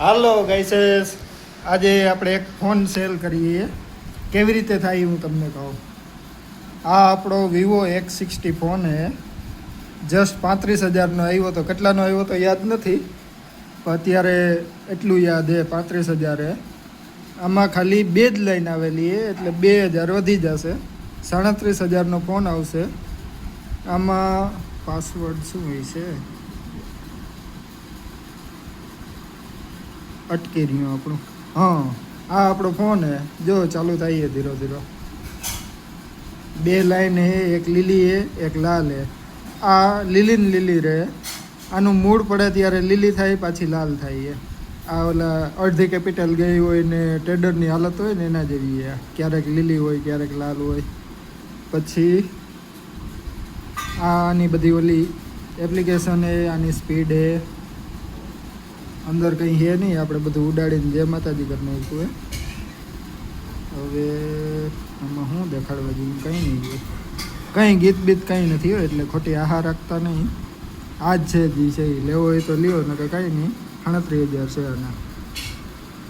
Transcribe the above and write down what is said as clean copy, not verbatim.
હાલો ગાઈसेस, આજે આપણે એક ફોન સેલ કરીએ. કેવી રીતે થાય હું તમને કહું. આ આપણો વિવો X60 ફોન હે. જસ્ટ 35,000નો આવ્યો તો. કેટલાનો આવ્યો તો યાદ નથી, પણ અત્યારે એટલું યાદ હે 35,000 હે. આમાં ખાલી 2 જ લાઈન આવેલી હે, એટલે 2,000 વધી જશે. 37,000નો ફોન આવશે. આમાં પાસવર્ડ શું હોય છે? અટકી રહ્યું આપણું. હા, આ આપણો ફોન હે. જો ચાલુ થાય ધીરો ધીરો. 2 લાઈન હે, એક લીલી હે, એક લાલ હે. આ લીલી ને લીલી રહે. આનું મૂડ પડે ત્યારે લીલી થાય, પાછી લાલ થાય. આ ઓલા અડધી કેપિટલ ગઈ હોય ને ટ્રેડરની હાલત હોય ને એના જેવી છે. ક્યારેક લીલી હોય, ક્યારેક લાલ હોય. પછી આની બધી ઓલી એપ્લિકેશન હે, આની સ્પીડ હે. અંદર કંઈ હે નહીં, આપણે બધું ઉડાડીને જય માતાજી કરી નાખ્યું હે. હવે આમાં શું દેખાડવા જેવું કંઈ નહીં હોય. કંઈ ગીત બીત કંઈ નથી હોય, એટલે ખોટી આહાર રાખતા નહીં. આ જ છે જે છે એ લેવો હોય તો લ્યો, ને કંઈ નહીં. 38,000 છે આના.